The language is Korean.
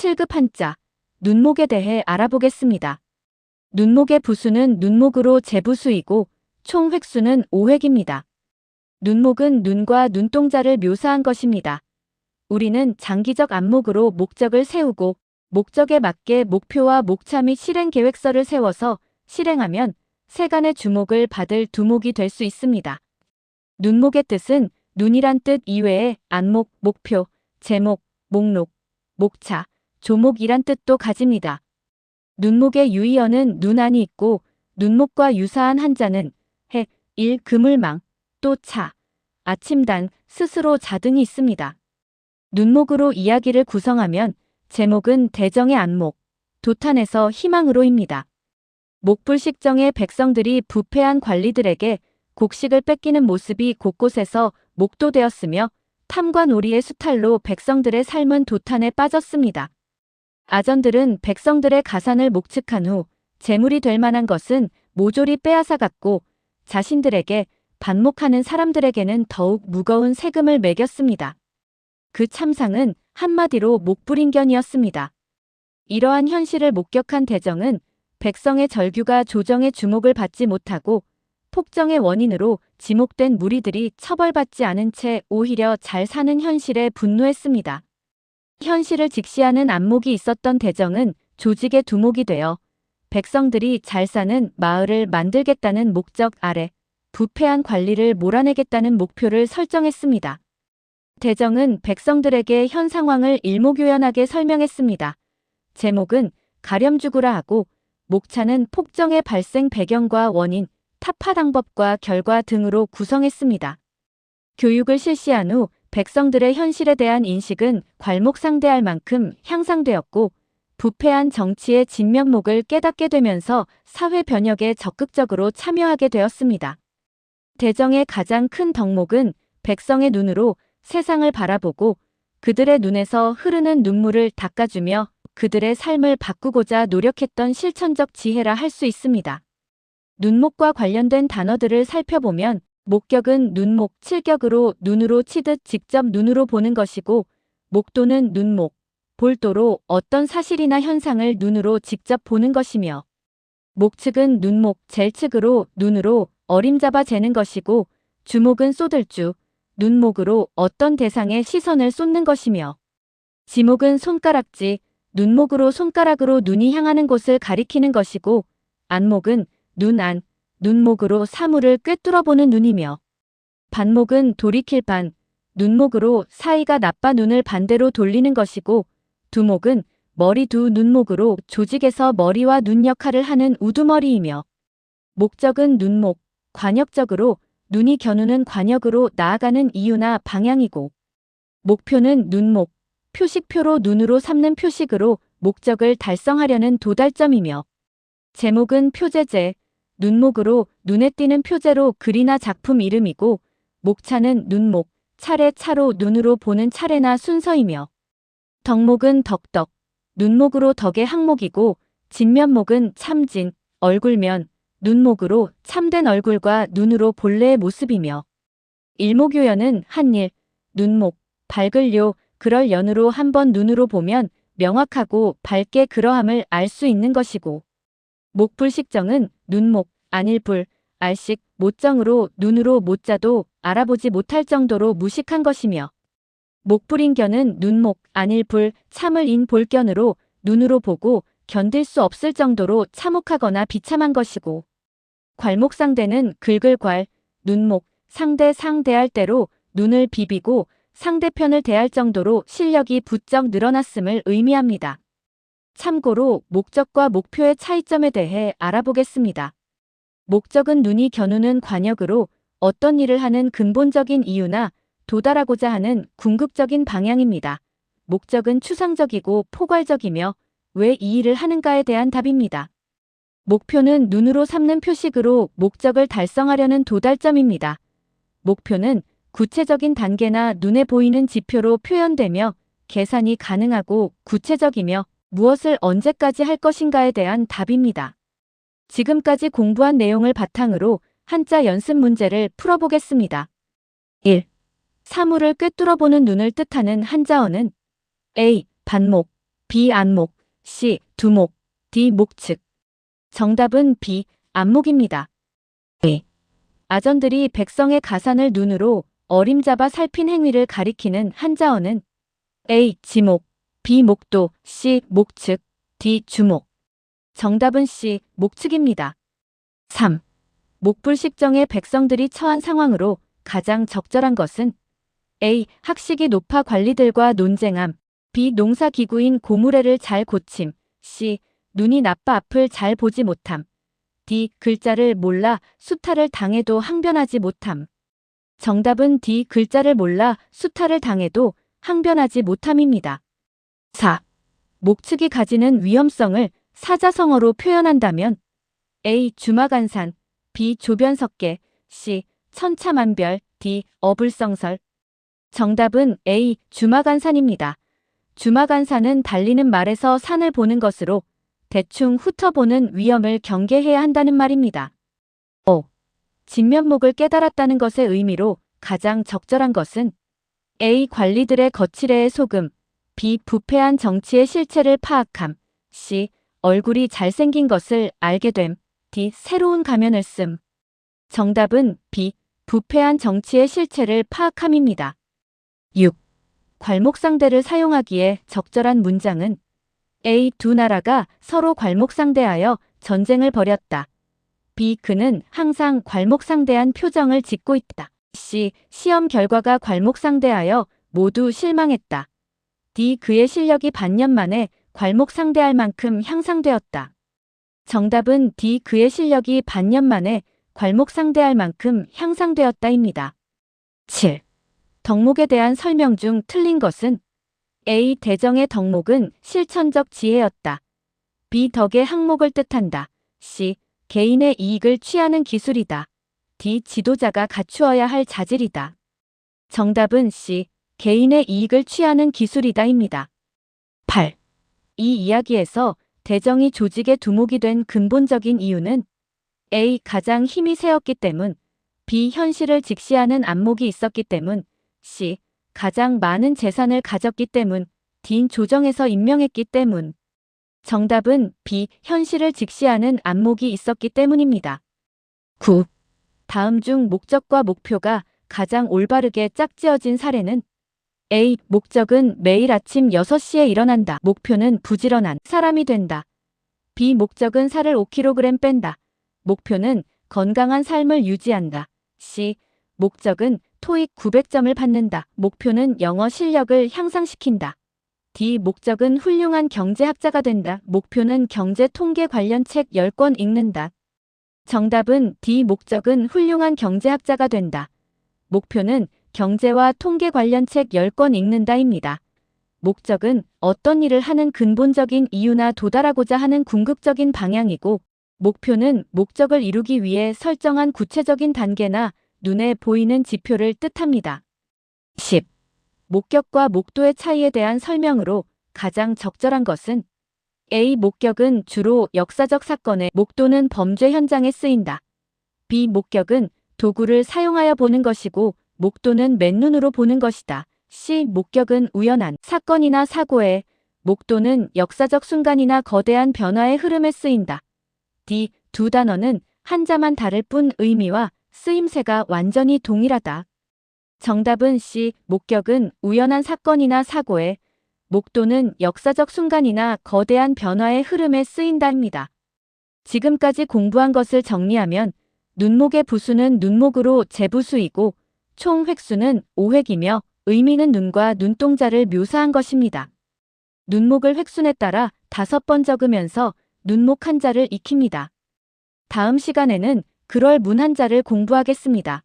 7급 한자, 눈목에 대해 알아보겠습니다. 눈목의 부수는 눈목으로 재부수이고 총 획수는 5획입니다. 눈목은 눈과 눈동자를 묘사한 것입니다. 우리는 장기적 안목으로 목적을 세우고 목적에 맞게 목표와 목차 및 실행 계획서를 세워서 실행하면 세간의 주목을 받을 두목이 될 수 있습니다. 눈목의 뜻은 눈이란 뜻 이외에 안목, 목표, 제목, 목록, 목차, 조목이란 뜻도 가집니다. 눈목의 유의어는 눈안이 있고 눈목과 유사한 한자는 해, 일, 그물망, 또 차, 아침단, 스스로 자 등이 있습니다. 눈목으로 이야기를 구성하면 제목은 대정의 안목, 도탄에서 희망으로입니다. 목불식정의 백성들이 부패한 관리들에게 곡식을 뺏기는 모습이 곳곳에서 목도되었으며 탐과 놀이의 수탈로 백성들의 삶은 도탄에 빠졌습니다. 아전들은 백성들의 가산을 목축한 후 재물이 될 만한 것은 모조리 빼앗아갔고 자신들에게 반목하는 사람들에게는 더욱 무거운 세금을 매겼습니다. 그 참상은 한마디로 목불인견이었습니다. 이러한 현실을 목격한 대정은 백성의 절규가 조정의 주목을 받지 못하고 폭정의 원인으로 지목된 무리들이 처벌받지 않은 채 오히려 잘 사는 현실에 분노했습니다. 현실을 직시하는 안목이 있었던 대정은 조직의 두목이 되어 백성들이 잘 사는 마을을 만들겠다는 목적 아래 부패한 관리를 몰아내겠다는 목표를 설정했습니다. 대정은 백성들에게 현 상황을 일목요연하게 설명했습니다. 제목은 가렴주구라 하고 목차는 폭정의 발생 배경과 원인, 타파 방법과 결과 등으로 구성했습니다. 교육을 실시한 후 백성들의 현실에 대한 인식은 괄목상대할 만큼 향상되었고 부패한 정치의 진면목을 깨닫게 되면서 사회 변혁에 적극적으로 참여하게 되었습니다. 대정의 가장 큰 덕목은 백성의 눈으로 세상을 바라보고 그들의 눈에서 흐르는 눈물을 닦아주며 그들의 삶을 바꾸고자 노력했던 실천적 지혜라 할 수 있습니다. 눈목과 관련된 단어들을 살펴보면 목격은 눈목, 칠격으로 눈으로 치듯 직접 눈으로 보는 것이고 목도는 눈목, 볼도로 어떤 사실이나 현상을 눈으로 직접 보는 것이며 목측은 눈목, 젤측으로 눈으로 어림잡아 재는 것이고 주목은 쏟을주, 눈목으로 어떤 대상에 시선을 쏟는 것이며 지목은 손가락지, 눈목으로 손가락으로 눈이 향하는 곳을 가리키는 것이고 안목은 눈 안, 눈목으로 사물을 꿰뚫어 보는 눈이며 반목은 돌이킬 반, 눈목으로 사이가 나빠 눈을 반대로 돌리는 것이고 두목은 머리 두 눈목으로 조직에서 머리와 눈 역할을 하는 우두머리이며 목적은 눈목, 관역적으로 눈이 겨누는 관역으로 나아가는 이유나 방향이고 목표는 눈목, 표식표로 눈으로 삼는 표식으로 목적을 달성하려는 도달점이며 제목은 표제제, 눈목으로 눈에 띄는 표제로 글이나 작품 이름이고 목차는 눈목, 차례 차로 눈으로 보는 차례나 순서이며 덕목은 덕덕, 눈목으로 덕의 항목이고 진면목은 참진, 얼굴면, 눈목으로 참된 얼굴과 눈으로 본래의 모습이며 일목요연은 한일, 눈목, 밝을요, 그럴 연으로 한번 눈으로 보면 명확하고 밝게 그러함을 알 수 있는 것이고 목불식정은 눈목, 안일불, 알식, 못정으로 눈으로 못자도 알아보지 못할 정도로 무식한 것이며 목불인견은 눈목, 안일불, 참을 인 볼견으로 눈으로 보고 견딜 수 없을 정도로 참혹하거나 비참한 것이고 괄목상대는 긁을괄, 눈목, 상대 상대할 때로 눈을 비비고 상대편을 대할 정도로 실력이 부쩍 늘어났음을 의미합니다. 참고로 목적과 목표의 차이점에 대해 알아보겠습니다. 목적은 눈이 겨누는 관역으로 어떤 일을 하는 근본적인 이유나 도달하고자 하는 궁극적인 방향입니다. 목적은 추상적이고 포괄적이며 왜 이 일을 하는가에 대한 답입니다. 목표는 눈으로 삼는 표식으로 목적을 달성하려는 도달점입니다. 목표는 구체적인 단계나 눈에 보이는 지표로 표현되며 계산이 가능하고 구체적이며 무엇을 언제까지 할 것인가에 대한 답입니다. 지금까지 공부한 내용을 바탕으로 한자 연습 문제를 풀어보겠습니다. 1. 사물을 꿰뚫어보는 눈을 뜻하는 한자어는 A. 반목, B. 안목, C. 두목, D. 목측. 정답은 B. 안목입니다. 네. 아전들이 백성의 가산을 눈으로 어림잡아 살핀 행위를 가리키는 한자어는 A. 지목, B. 목도, C. 목측, D. 주목. 정답은 C. 목측입니다. 3. 목불식정의 백성들이 처한 상황으로 가장 적절한 것은 A. 학식이 높아 관리들과 논쟁함, B. 농사기구인 고무래를 잘 고침, C. 눈이 나빠 앞을 잘 보지 못함, D. 글자를 몰라 수탈을 당해도 항변하지 못함. 정답은 D. 글자를 몰라 수탈을 당해도 항변하지 못함입니다. 4. 목측이 가지는 위험성을 사자성어로 표현한다면 A. 주마간산, B. 조변석계, C. 천차만별, D. 어불성설. 정답은 A. 주마간산입니다. 주마간산은 달리는 말에서 산을 보는 것으로 대충 훑어보는 위험을 경계해야 한다는 말입니다. 5. 진면목을 깨달았다는 것의 의미로 가장 적절한 것은 A. 관리들의 거칠애에 속음, B. 부패한 정치의 실체를 파악함, C. 얼굴이 잘생긴 것을 알게 됨, D. 새로운 가면을 씀. 정답은 B. 부패한 정치의 실체를 파악함입니다. 6. 괄목상대를 사용하기에 적절한 문장은 A. 두 나라가 서로 괄목상대하여 전쟁을 벌였다. B. 그는 항상 괄목상대한 표정을 짓고 있다. C. 시험 결과가 괄목상대하여 모두 실망했다. D. 그의 실력이 반년 만에 괄목상대할 만큼 향상되었다. 정답은 D. 그의 실력이 반년 만에 괄목상대할 만큼 향상되었다입니다. 7. 덕목에 대한 설명 중 틀린 것은 A. 대정의 덕목은 실천적 지혜였다. B. 덕의 항목을 뜻한다. C. 개인의 이익을 취하는 기술이다. D. 지도자가 갖추어야 할 자질이다. 정답은 C. 개인의 이익을 취하는 기술이다입니다. 8. 이 이야기에서 대정이 조직의 두목이 된 근본적인 이유는 A. 가장 힘이 세었기 때문, B. 현실을 직시하는 안목이 있었기 때문, C. 가장 많은 재산을 가졌기 때문, D. 조정에서 임명했기 때문. 정답은 B. 현실을 직시하는 안목이 있었기 때문입니다. 9. 다음 중 목적과 목표가 가장 올바르게 짝지어진 사례는 A. 목적은 매일 아침 6시에 일어난다. 목표는 부지런한 사람이 된다. B. 목적은 살을 5kg 뺀다. 목표는 건강한 삶을 유지한다. C. 목적은 토익 900점을 받는다. 목표는 영어 실력을 향상시킨다. D. 목적은 훌륭한 경제학자가 된다. 목표는 경제 통계 관련 책 10권 읽는다. 정답은 D. 목적은 훌륭한 경제학자가 된다. 목표는 경제와 통계 관련 책 10권 읽는다입니다. 목적은 어떤 일을 하는 근본적인 이유나 도달하고자 하는 궁극적인 방향이고, 목표는 목적을 이루기 위해 설정한 구체적인 단계나 눈에 보이는 지표를 뜻합니다. 10. 목격과 목도의 차이에 대한 설명으로 가장 적절한 것은 A. 목격은 주로 역사적 사건에, 목도는 범죄 현장에 쓰인다. B. 목격은 도구를 사용하여 보는 것이고 목도는 맨눈으로 보는 것이다. C. 목격은 우연한 사건이나 사고에, 목도는 역사적 순간이나 거대한 변화의 흐름에 쓰인다. D. 두 단어는 한자만 다를 뿐 의미와 쓰임새가 완전히 동일하다. 정답은 C. 목격은 우연한 사건이나 사고에, 목도는 역사적 순간이나 거대한 변화의 흐름에 쓰인다입니다. 지금까지 공부한 것을 정리하면 눈목의 부수는 눈목으로 재부수이고 총 획수는 5획이며 의미는 눈과 눈동자를 묘사한 것입니다. 눈목을 획순에 따라 5번 적으면서 눈목 한자를 익힙니다. 다음 시간에는 그럴 문 한자를 공부하겠습니다.